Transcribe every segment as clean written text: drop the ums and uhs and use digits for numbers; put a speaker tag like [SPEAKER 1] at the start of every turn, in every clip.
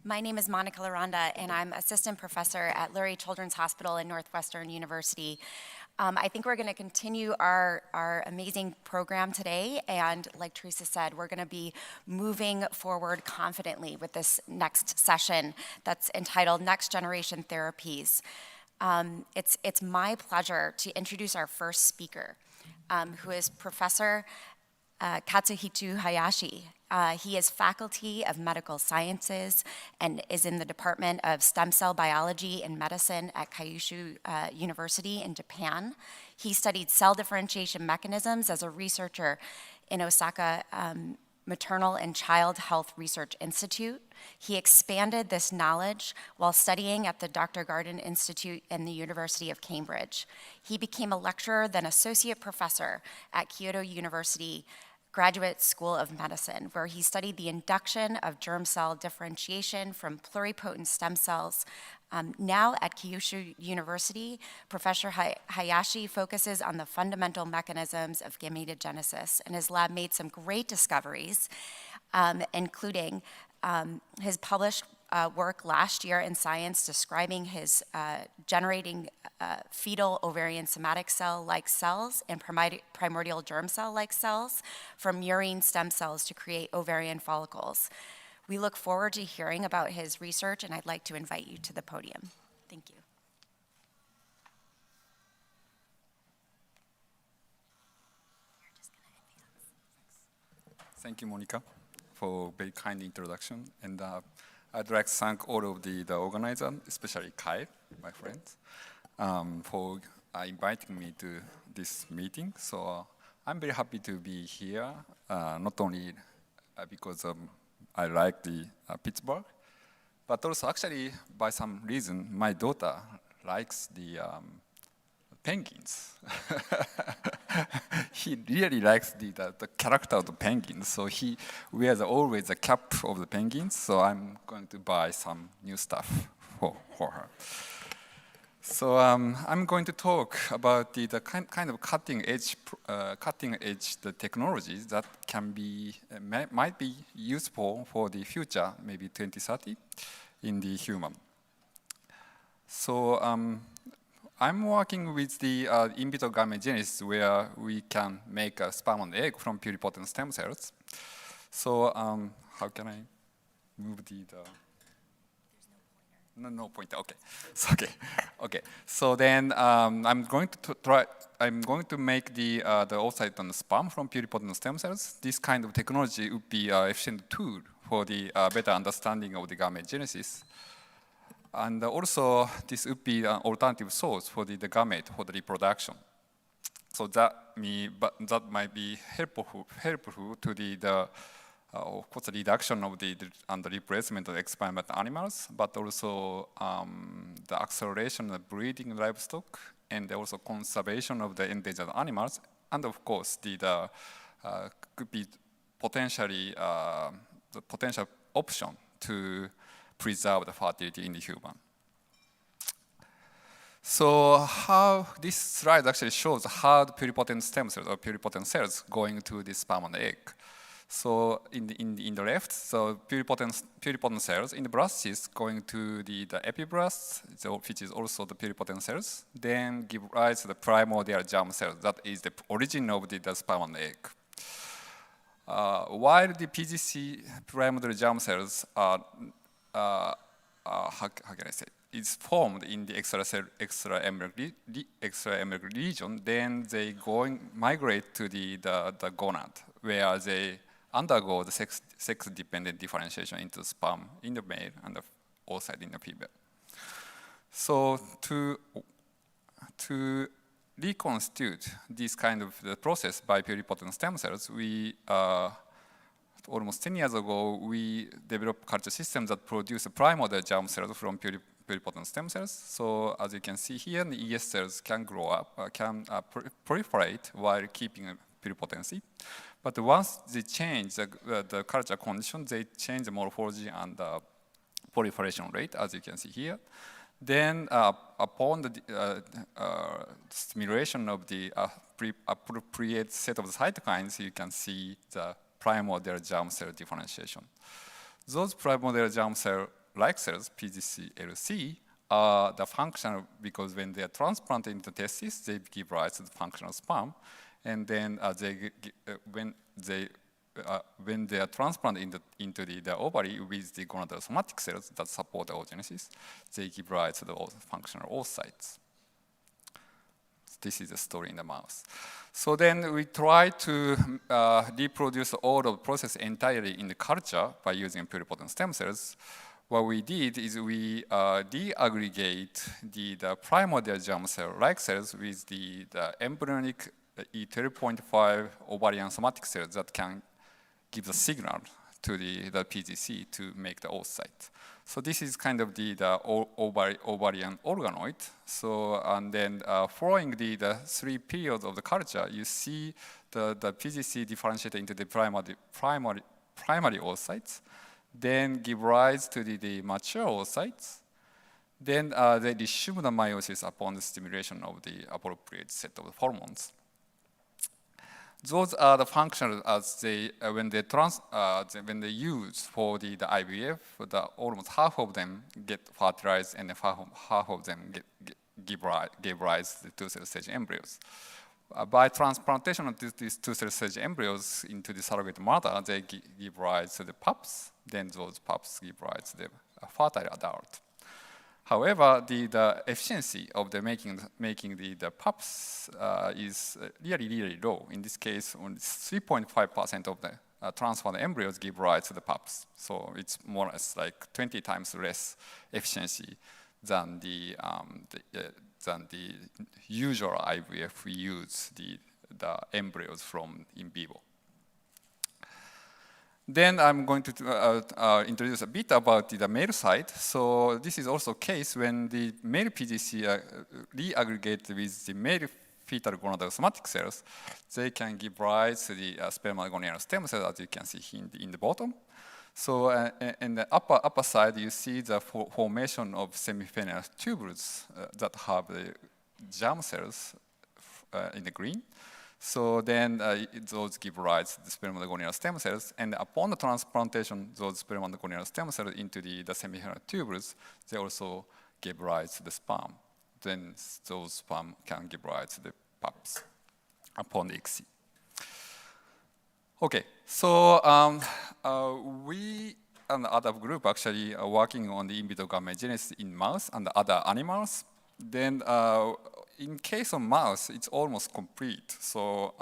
[SPEAKER 1] My name is Monica Laranda, and I'm assistant professor at Lurie Children's Hospital in Northwestern University. I think we're going to continue our amazing program today, and like Teresa said, we're going to be moving forward confidently with this next session that's entitled Next Generation Therapies. It's my pleasure to introduce our first speaker, who is Professor Katsuhiko Hayashi. He is faculty of medical sciences and is in the Department of Stem Cell Biology and Medicine at Kyushu University in Japan. He studied cell differentiation mechanisms as a researcher in Osaka Maternal and Child Health Research Institute. He expanded this knowledge while studying at the Dr. Garden Institute in the University of Cambridge. He became a lecturer, then associate professor at Kyoto University Graduate School of Medicine, where he studied the induction of germ cell differentiation from pluripotent stem cells. Now at Kyushu University, Professor Hayashi focuses on the fundamental mechanisms of gametogenesis, and his lab made some great discoveries, including his published work last year in Science describing his generating fetal ovarian somatic cell-like cells and primordial germ cell-like cells from murine stem cells to create ovarian follicles. We look forward to hearing about his research, and I'd like to invite you to the podium. Thank you.
[SPEAKER 2] Thank you, Monica, for a very kind introduction. And I'd like to thank all of the organizers, especially Kyle, my friends, for inviting me to this meeting. So I'm very happy to be here, not only because I like the Pittsburgh, but also actually by some reason my daughter likes the penguins. He really likes the character of the penguins, so he wears always the cap of the penguins, so I'm going to buy some new stuff for her. So I'm going to talk about the kind of cutting edge the technologies that can be might be useful for the future, maybe 2030, in the human. So I'm working with the in vitro gametogenesis, where we can make a sperm and egg from pluripotent stem cells. So how can I move the no pointer. Okay. So, okay. So then I'm going to make the oocyte and the sperm from pluripotent stem cells. This kind of technology would be an efficient tool for the better understanding of the gametogenesis. And also, this would be an alternative source for the gamete for the reproduction. So that might be helpful to the of course, the reduction of the replacement of experimental animals, but also the acceleration of breeding livestock, and also conservation of the endangered animals, and of course, could be potentially the potential option to preserve the fertility in the human. So how this slide actually shows how the pluripotent stem cells or pluripotent cells going to the sperm and egg. So in the left, so pluripotent cells in the blasts going to the epiblast, which is also the pluripotent cells, then give rise to the primordial germ cells. That is the origin of the sperm and egg. While the PGC primordial germ cells are how can I say, is formed in the extraembryonic region, then they migrate to the gonad, where they undergo the sex-dependent differentiation into sperm in the male and the oocyte in the female. So to reconstitute this kind of the process by pluripotent stem cells, we almost 10 years ago, we developed culture systems that produce primordial germ cells from pluripotent stem cells. So as you can see here, the ES cells can grow up, can proliferate while keeping pluripotency. But once they change the culture condition, they change the morphology and the proliferation rate, as you can see here. Then upon the stimulation of the appropriate set of the cytokines, you can see the primordial germ cell differentiation. Those primordial germ cells like cells, PGC-LC, are the functional, because when they are transplanted into testes, they give rise to the functional sperm, and then when they are transplanted into the ovary with the gonadal somatic cells that support oogenesis, they give rise to the functional oocytes. This is the story in the mouse. So then we try to reproduce all of the process entirely in the culture by using pluripotent stem cells. What we did is we deaggregate the primordial germ cell-like cells with the embryonic E12.5 ovarian somatic cells that can give the signal to the PGC to make the oocyte. So this is kind of the ovarian organoid. So, and then following the 3 periods of the culture, you see the PGC differentiated into the primary oocytes, then give rise to the mature oocytes. Then they resume the meiosis upon the stimulation of the appropriate set of hormones. Those are the functional as they when they use for the IVF. Almost half of them get fertilized, and half of them give rise to 2-cell stage embryos. By transplantation of these 2-cell stage embryos into the surrogate mother, they give rise to the pups. Then those pups give rise to the fertile adult. However, the efficiency of the making the pups is really low. In this case, only 3.5% of the transferred embryos give rise to the pups. So it's more or less like 20 times less efficiency than the usual IVF we use the embryos from in vivo. Then I'm going to introduce a bit about the male side. So this is also a case when the male PGC reaggregate with the male fetal gonadal somatic cells, they can give rise to the spermatogonadal stem cells, as you can see here in the bottom. So in the upper side, you see the formation of semifenal tubules that have the germ cells in the green. So then those give rise to the spermatogonadal stem cells, and upon the transplantation, those spermatogonadal stem cells into the semifenal tubules, they also give rise to the sperm. Then those sperm can give rise to the pups upon the ICSI. Okay, so we and the other group actually are working on the in vitro gametogenesis in mouse and other animals. Then in case of mouse, it's almost complete. So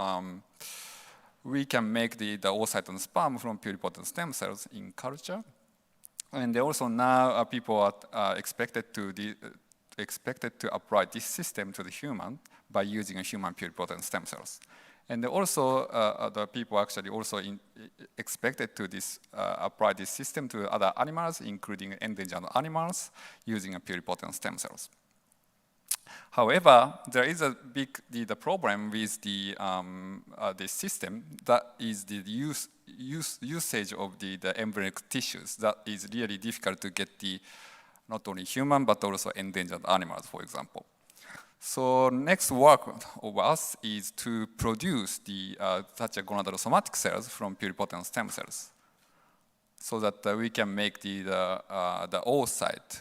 [SPEAKER 2] we can make the oocyte and sperm from pluripotent stem cells in culture. And also now people are expected to apply this system to the human by using a human pluripotent stem cells. And also the people actually also expected to apply this system to other animals, including endangered animals, using a pluripotent stem cells. However, there is a big problem with the system, that is the usage of the embryonic tissues. That is really difficult to get not only human but also endangered animals, for example. So next work of us is to produce such a gonadal somatic cells from pluripotent stem cells, so that we can make the oocyte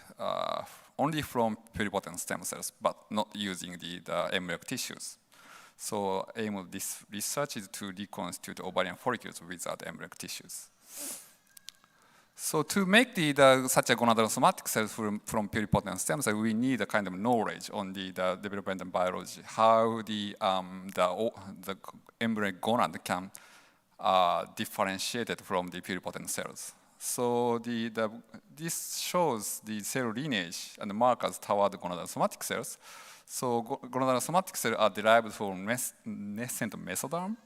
[SPEAKER 2] only from pluripotent stem cells, but not using the embryonic tissues. So aim of this research is to reconstitute ovarian follicles without embryonic tissues. So to make such a gonadal somatic cells from pluripotent stem cells, we need a kind of knowledge on the development and biology, how the embryonic gonad can differentiate it from the pluripotent cells. So this shows the cell lineage and the markers toward gonadal somatic cells. So gonadal somatic cells are derived from nascent mesoderm,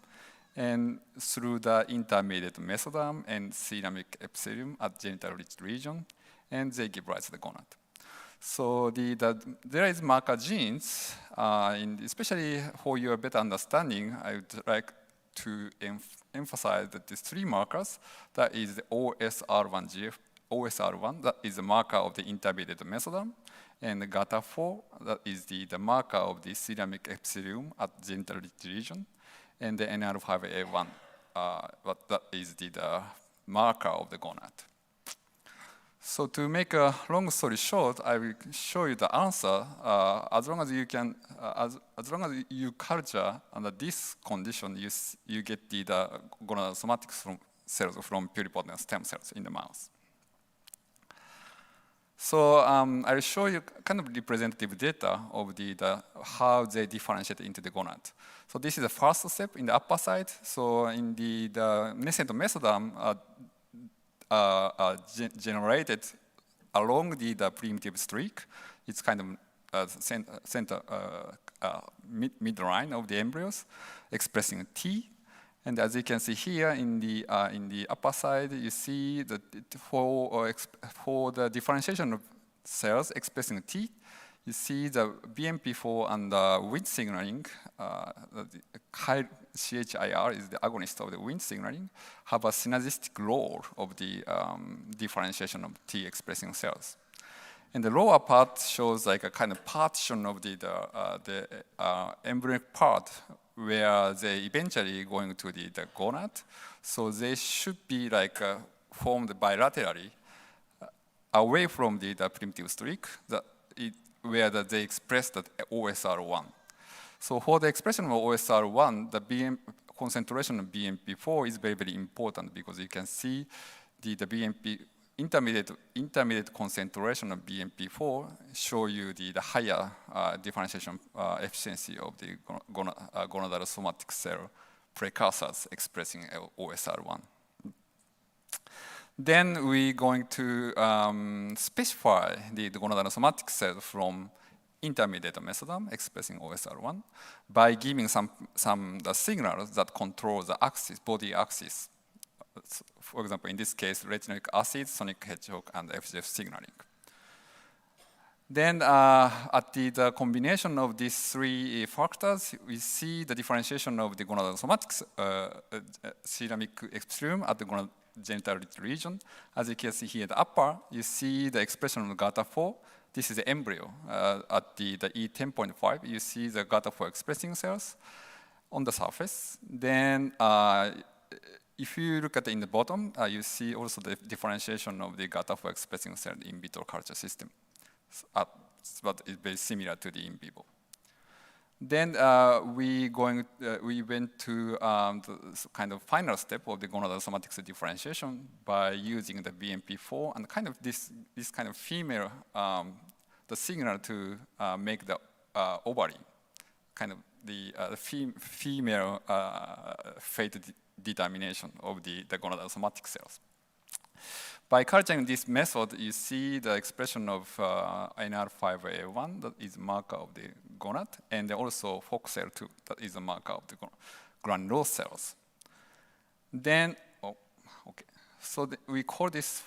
[SPEAKER 2] and through the intermediate mesoderm and ceramic epithelium at genital-rich region, and they give rise to the gonad. So there is marker genes, especially for your better understanding, I would like to emphasize that these 3 markers, that is the OSR1, that is the marker of the intermediate mesoderm, and the GATA4, that is the marker of the ceramic epithelium at genital-rich region, and the NR5A1, that is the marker of the gonad. So to make a long story short, I will show you the answer. As long as you can, as long as you culture under this condition, you get the gonadal somatic cells from pluripotent stem cells in the mouse. So I'll show you kind of representative data of how they differentiate into the gonad. So this is the first step in the upper side. So in the nascent mesoderm generated along the primitive streak. It's kind of center midline of the embryos expressing T. And as you can see here in the upper side, you see that for the differentiation of cells expressing T, you see the BMP4 and the Wnt signaling, CHIR is the agonist of the Wnt signaling, have a synergistic role of the differentiation of T expressing cells. And the lower part shows like a kind of partition of the embryonic part where they eventually going to the gonad. So they should be like formed bilaterally away from the primitive streak where they express that OSR1. So for the expression of OSR1, the concentration of BMP4 is very, very important because you can see the BMP intermediate concentration of BMP4 show you the higher differentiation efficiency of the gonadal somatic cell precursors expressing OSR1. Then we're going to specify the gonadal somatic cell from intermediate mesoderm expressing OSR1 by giving some the signals that control the axis, body axis. For example, in this case, retinoic acid, sonic hedgehog, and FGF signaling. Then at the combination of these three factors, we see the differentiation of the gonadal somatic ceramic epithelium at the gonadal genital region. As you can see here at the upper, you see the expression of GATA4. This is the embryo. At the E10.5, you see the GATA4 expressing cells on the surface. Then if you look at in the bottom, you see also the differentiation of the GATA4 expressing cell in vitro culture system. But it's very similar to the in vivo. Then we went to the kind of final step of the gonadal somatic cell differentiation by using the BMP4 and kind of this kind of female, the signal to make the ovary, kind of the female fate determination of the gonadal somatic cells. By culturing this method, you see the expression of NR5A1, that is a marker of the gonad, and also FOXL2, that is a marker of the granulose cells. Then, so we call this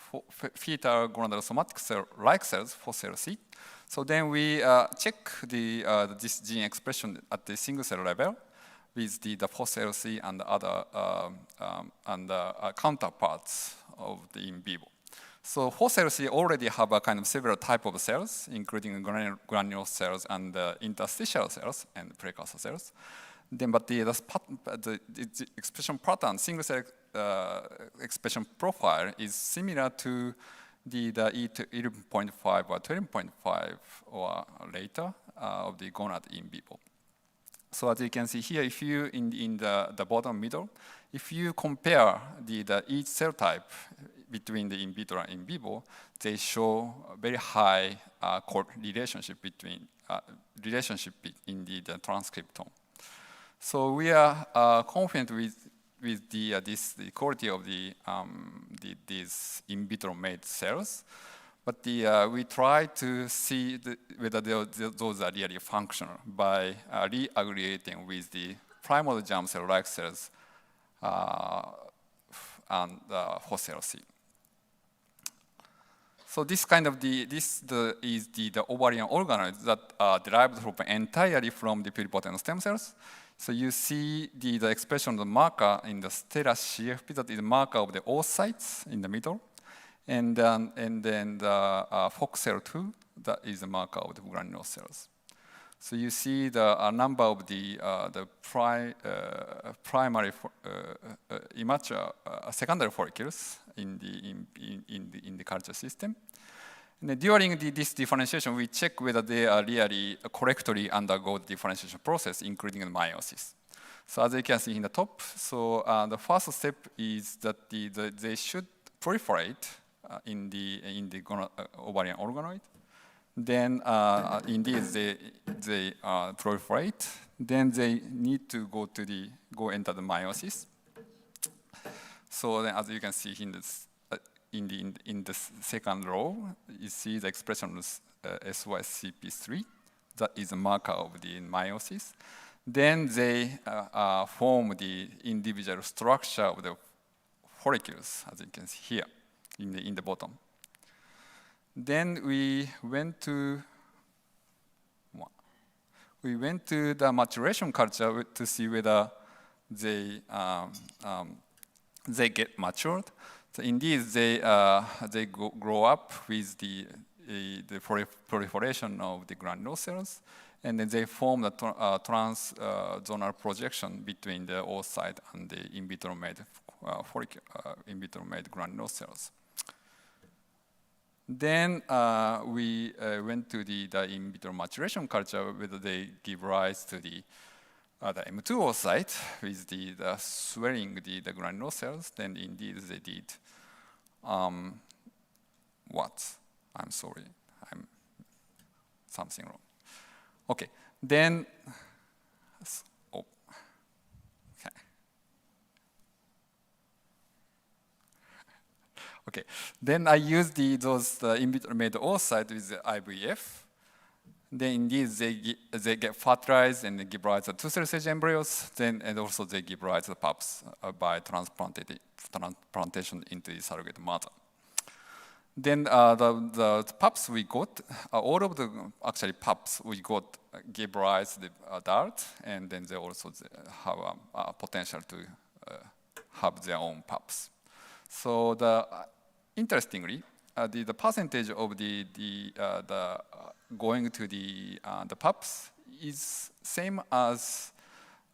[SPEAKER 2] fetal gonadal somatic cell-like cells, FOCL-C. So then we check this gene expression at the single cell level with the FOCL-C and other counterparts of the in vivo. So FOCL-C already have a kind of several type of cells, including granulose cells and interstitial cells and precursor cells. Then, but the expression pattern, single cell expression profile is similar to the E11.5 or 12.5 or later of the gonad in vivo. So as you can see here, if you in the bottom middle, if you compare each cell type between the in vitro and in vivo, they show very high relationship in the transcriptome. So we are confident with the quality of these in vitro made cells, but we try to see whether those are really functional by reaggregating with the primordial germ cell-like cells and FOCL-C. So this kind of is the ovarian organoids that are derived entirely from the pluripotent stem cells. So you see the expression of the marker in the stellar CFP, that is the marker of the oocytes in the middle, and then the FOXL2, that is the marker of the granulose cells. So you see the number of the primary immature secondary follicles in the culture system. And during this differentiation, we check whether they are really correctly undergo the differentiation process, including the meiosis. So as you can see in the top, so the first step is that they should proliferate in the ovarian organoid. Then indeed they proliferate. Then they need to go enter the meiosis. So then, as you can see in this, in the second row, you see the expression of SYCP3. That is a marker of the meiosis. Then they form the individual structure of the follicles, as you can see here in the bottom. Then we went to the maturation culture to see whether they get matured. So indeed, they grow up with the proliferation of the granule cells, and then they form the transzonal projection between the oocyte and the in vitro made granule cells. Then we went to the in vitro maturation culture, whether they give rise to the M2 oocyte with the swelling the granule cells. Then indeed they did. What? I'm sorry, I'm something wrong. Okay, then. Oh, okay. Okay, then I used those in vitro made oocyte with the IVF. Then indeed they get fertilized and they give rise to two-cell stage embryos. Then and also they give rise to pups by transplantation into the surrogate mother. Then the pups we got, all of the actually pups we got gave rise to the adult, and then they also have a potential to have their own pups. So interestingly, the percentage of the going to the pups is same as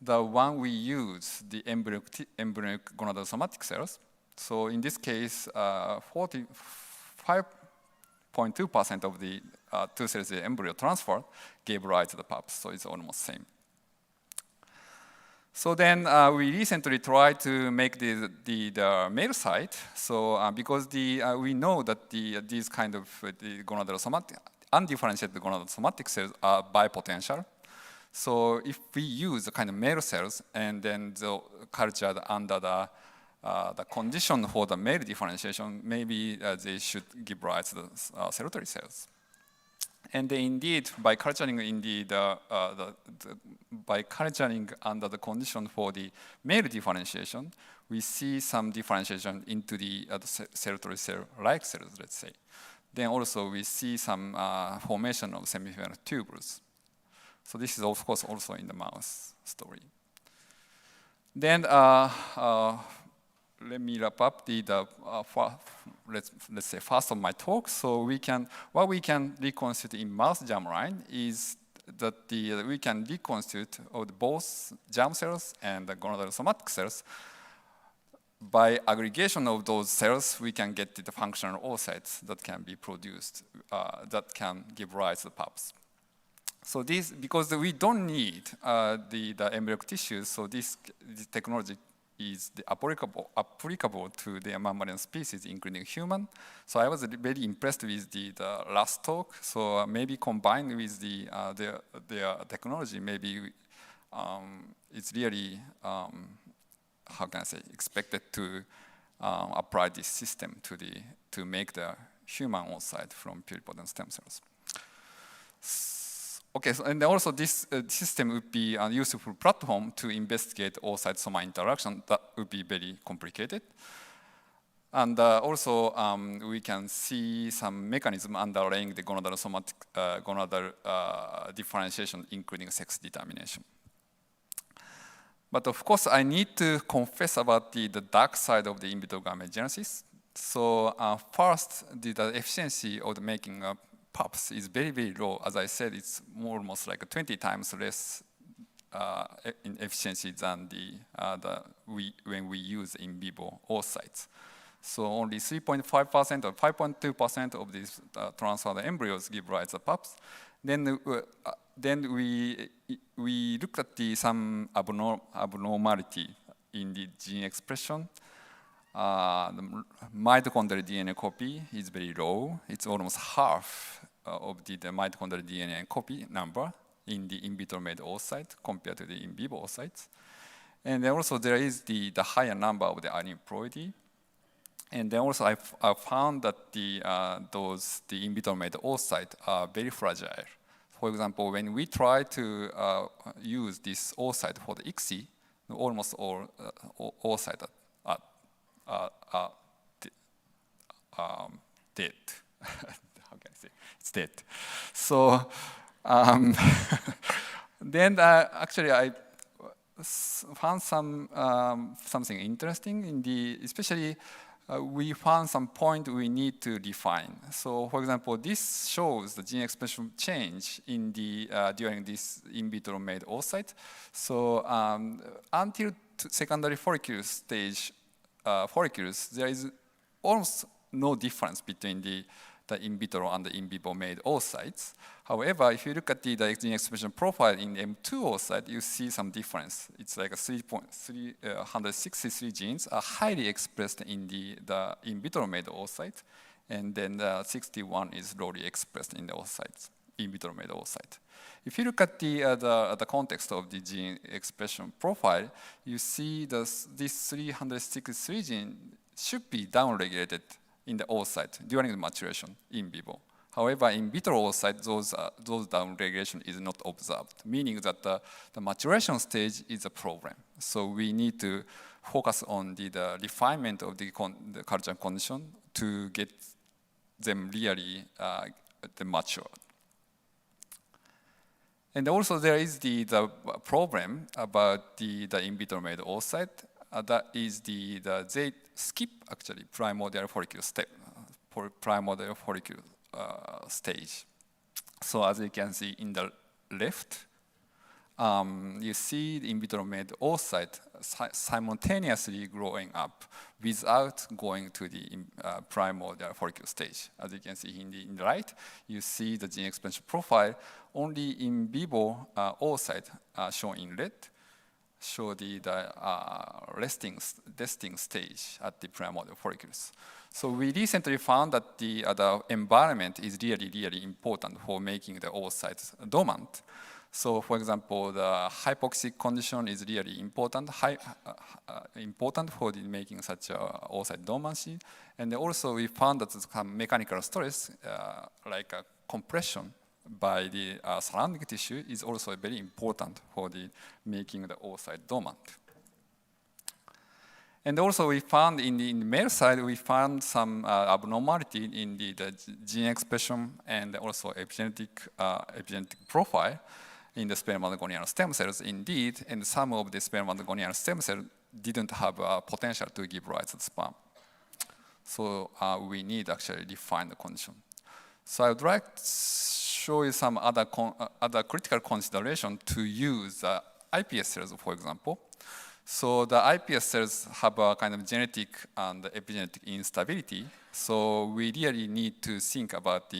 [SPEAKER 2] the one we use, the embryonic gonadosomatic cells. So in this case, 45.2% of the two cells the embryo transfer gave rise to the pups, so it's almost same. So then we recently tried to make the male side. So because we know that these kind of the gonadosomatic, undifferentiated gonadosomatic cells are bipotential. So if we use the kind of male cells and then the cultured under the condition for the male differentiation, maybe they should give rise to the cellulatory cells. And indeed, by culturing by culturing under the condition for the male differentiation, we see some differentiation into the cellulatory cell-like cells, let's say. Then also we see some formation of semifinal tubules. So this is of course also in the mouse story. Then let me wrap up let's say first of my talk. So what we can reconstitute in mouse germline is that we can reconstitute of both germ cells and the gonadosomatic cells. By aggregation of those cells, we can get the functional oocytes that can be produced, that can give rise to pups. So this, because we don't need the embryonic tissues, so this technology is applicable to the mammalian species, including human. So I was very impressed with the last talk. So maybe combined with their technology, maybe it's really, how can I say, expected to apply this system to make the human oocyte from pluripotent stem cells. Okay, so, and also this system would be a useful platform to investigate oocyte-soma interaction. That would be very complicated. And also, we can see some mechanism underlying the gonadosomatic gonadal differentiation, including sex determination. But of course, I need to confess about the dark side of the in vitro gametogenesis. So first, the efficiency of the making pups is very, very low. As I said, it's almost like 20 times less in efficiency than when we use in vivo oocytes. So only 3.5% or 5.2% of these transferred embryos give rise to pups. Then we looked at some abnormality in the gene expression. The mitochondrial DNA copy is very low. It's almost half of the mitochondrial DNA copy number in the in vitro made oocyte compared to the in vivo oocytes. And then also there is the higher number of the aneuploidy. And then also I found that the in vitro made oocytes are very fragile. For example, when we try to use this oocyte for the ICSI, almost all oocytes are dead. How can I say? It's dead. So then actually I found something interesting in especially we found some point we need to define. So for example, this shows the gene expression change in during this in vitro made oocyte. So until secondary follicle stage follicles, there is almost no difference between the in vitro and the in vivo made oocytes. However, if you look at the gene expression profile in M2 oocyte, you see some difference. It's like 363 genes are highly expressed in the in vitro made oocyte, and then 61 is lowly expressed in the oocytes, in vitro made oocyte. If you look at the context of the gene expression profile, you see this 363 gene should be downregulated in the oocyte during the maturation in vivo. However, in vitro oocyte, those downregulation is not observed, meaning that the maturation stage is a problem. So we need to focus on the refinement of the culture condition to get them really mature. And also there is the problem about the in vitro made oocyte. That is they skip actually primordial follicle step for primordial follicle stage. So as you can see in the left, you see the in vitro made oocyte simultaneously growing up without going to the primordial follicle stage. As you can see in the right, you see the gene expression profile. Only in vivo oocyte shown in red show the resting stage at the primordial follicles. So we recently found that the environment is really, really important for making the oocytes dormant. So for example, the hypoxic condition is really important, important for making such a oocyte dormancy. And also we found that some mechanical stress, like compression by the surrounding tissue, is also very important for making the oocyte dormant. And also we found in the male side, we found some abnormality in the gene expression and also epigenetic profile in the spermatogonial stem cells indeed, and some of the spermatogonial stem cells didn't have potential to give rise to sperm. So we need actually define the condition. So I would like to show you some other critical consideration to use iPS cells, for example. So the iPS cells have a kind of genetic and epigenetic instability. So we really need to think about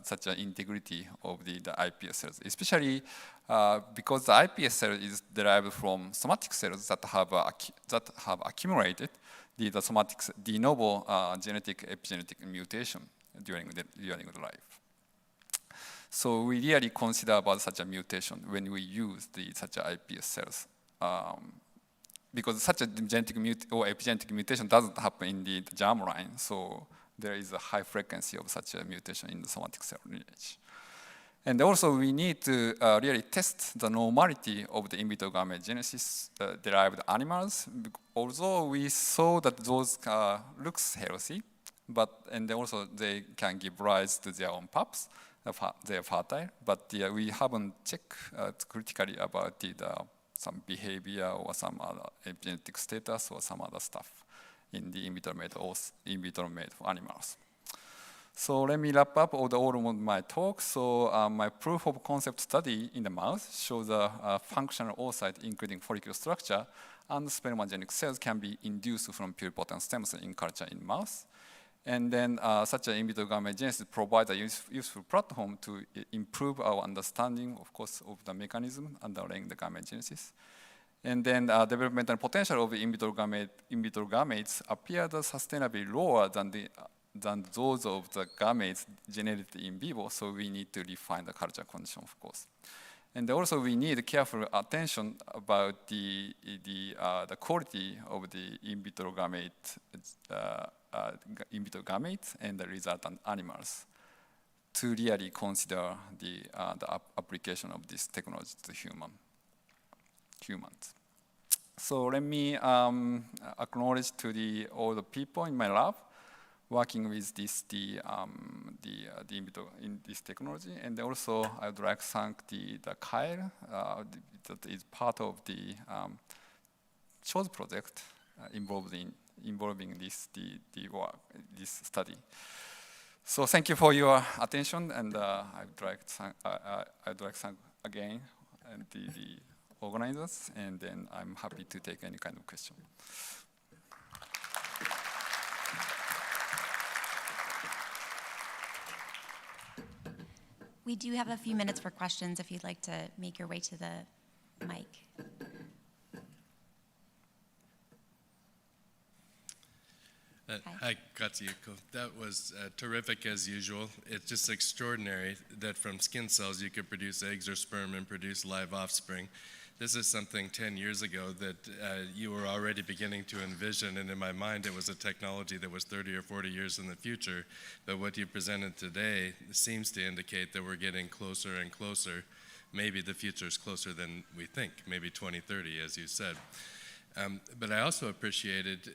[SPEAKER 2] such an integrity of the iPS cells, especially because the iPS cell is derived from somatic cells that have accumulated the somatic de novo genetic epigenetic mutation during the life. So we really consider about such a mutation when we use such a iPS cells. Because such a genetic or epigenetic mutation doesn't happen in the germline, so there is a high frequency of such a mutation in the somatic cell lineage. And also we need to really test the normality of the in vitro gametogenesis derived animals, although we saw that those looks healthy, and also they can give rise to their own pups, they are fertile, but we haven't checked critically about some behavior or some other epigenetic status or some other stuff in the in vitro made for animals. So let me wrap up all of my talk. So my proof of concept study in the mouse shows a functional oocyte including follicle structure and spermogenic cells can be induced from pluripotent stem cells in culture in mouse. And then such an in vitro gametogenesis provides a useful platform to improve our understanding, of course, of the mechanism underlying the gametogenesis. And then developmental potential of in vitro gametes appear sustainably lower than those of the gametes generated in vivo, so we need to refine the culture condition, of course. And also we need careful attention about the quality of the in vitro gametes and the resultant animals to really consider the application of this technology to humans. So let me acknowledge to all the people in my lab working with the in vitro in this technology, and also I would like to thank the Kyle that is part of the CHOSE project involving this study. So thank you for your attention, and I'd like to thank again the organizers, and then I'm happy to take any kind of question.
[SPEAKER 1] We do have a few minutes for questions if you'd like to make your way to the mic.
[SPEAKER 3] Hi, Katsuhiko. That was terrific as usual. It's just extraordinary that from skin cells you could produce eggs or sperm and produce live offspring. This is something 10 years ago that you were already beginning to envision, and in my mind it was a technology that was 30 or 40 years in the future. But what you presented today seems to indicate that we're getting closer and closer. Maybe the future is closer than we think, maybe 2030, as you said. But I also appreciated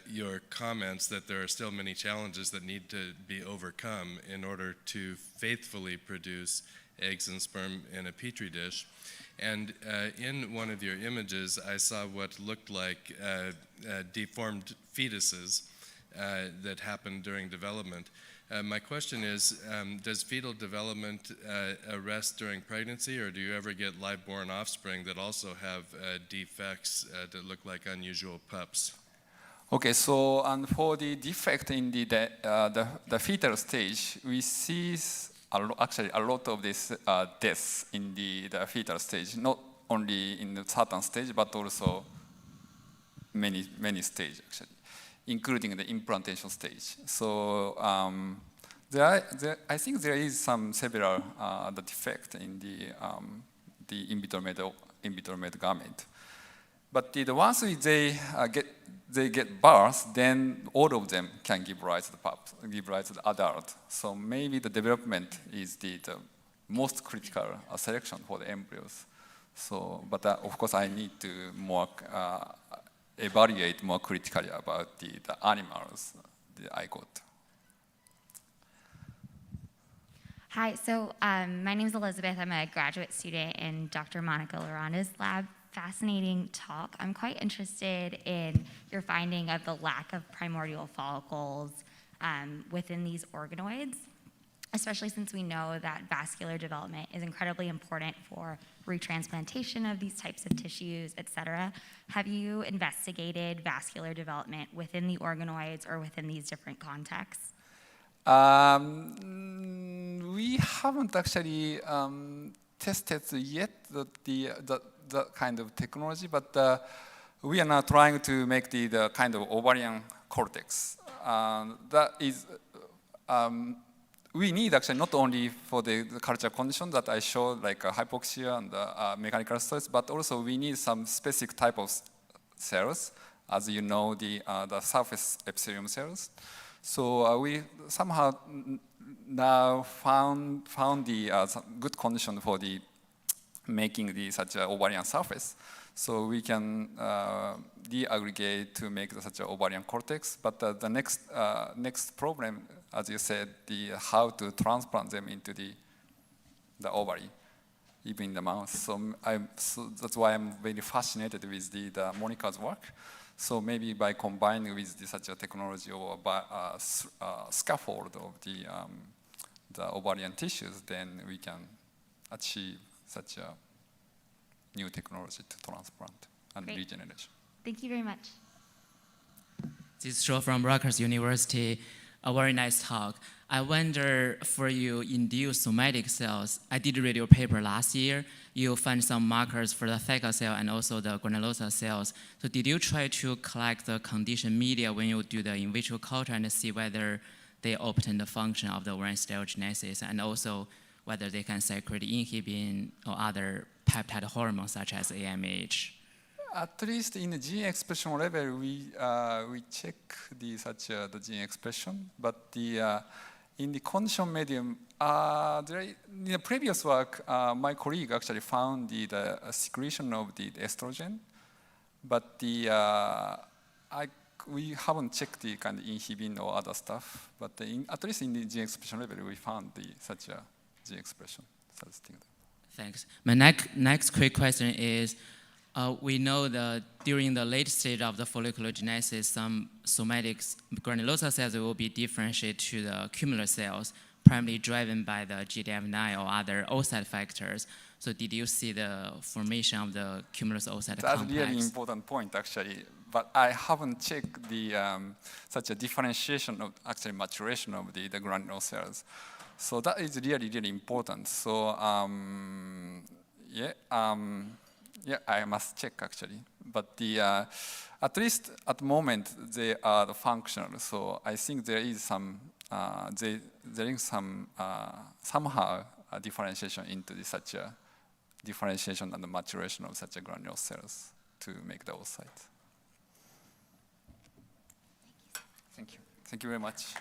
[SPEAKER 3] your comments that there are still many challenges that need to be overcome in order to faithfully produce eggs and sperm in a petri dish. And in one of your images, I saw what looked like deformed fetuses that happened during development. My question is, does fetal development arrest during pregnancy, or do you ever get live-born offspring that also have defects that look like unusual pups?
[SPEAKER 2] Okay, so for the defect in the fetal stage, we see actually a lot of this deaths in the fetal stage, not only in the certain stage, but also many stages actually, including the implantation stage. So I think there is several the defect in the in vitro made gamete. But once they get birth, then all of them can give rise to the pups, give rise to the adult. So maybe the development is the most critical selection for the embryos. So, but of course, I need to more evaluate more critically about the animals that I got.
[SPEAKER 4] Hi, so my name is Elizabeth. I'm a graduate student in Dr. Monica Laranda's lab. Fascinating talk. I'm quite interested in your finding of the lack of primordial follicles within these organoids, especially since we know that vascular development is incredibly important for retransplantation of these types of tissues, et cetera. Have you investigated vascular development within the organoids or within these different contexts?
[SPEAKER 2] We haven't actually tested yet the kind of technology, but we are now trying to make the kind of ovarian cortex. That is, we need actually not only for the culture condition that I showed, like hypoxia and mechanical stress, but also we need some specific type of cells, as you know, the surface epithelium cells. So we somehow now found the good condition for the making such an ovarian surface. So we can deaggregate to make such an ovarian cortex. But the next problem, as you said, how to transplant them into the ovary, even in the mouse. So that's why I'm very fascinated with the Monica's work. So maybe by combining with such a technology or scaffold of the ovarian tissues, then we can achieve such a new technology to transplant and regeneration.
[SPEAKER 4] Thank you very much.
[SPEAKER 5] This is Shaw from Rutgers University. A very nice talk. I wonder, for you induced somatic cells, I did read your paper last year. You find some markers for the theca cell and also the granulosa cells. So did you try to collect the conditioned media when you do the in vitro culture and see whether they obtain the function of the Ovarian steroidogenesis, and also whether they can secrete inhibin or other peptide hormones such as AMH?
[SPEAKER 2] At least in the gene expression level, we check the gene expression, but in the condition medium, in the previous work, my colleague actually found the secretion of the estrogen, but we haven't checked the kind of inhibin or other stuff. But at least in the gene expression level, we found such a gene expression.
[SPEAKER 5] Thanks. My next quick question is, we know that during the late stage of the folliculogenesis, some somatic granulosa cells will be differentiated to the cumulus cells, primarily driven by the GDF9 or other oocyte factors. So did you see the formation of the cumulus oocyte complex?
[SPEAKER 2] That's a really important point, actually. But I haven't checked such a differentiation of actually maturation of the granular cells. So that is really, really important. So yeah, I must check actually. But at least at the moment they are functional. So I think there is some somehow a differentiation into such a differentiation and the maturation of such a granular cells to make the oocyte. Thank you. Thank you very much.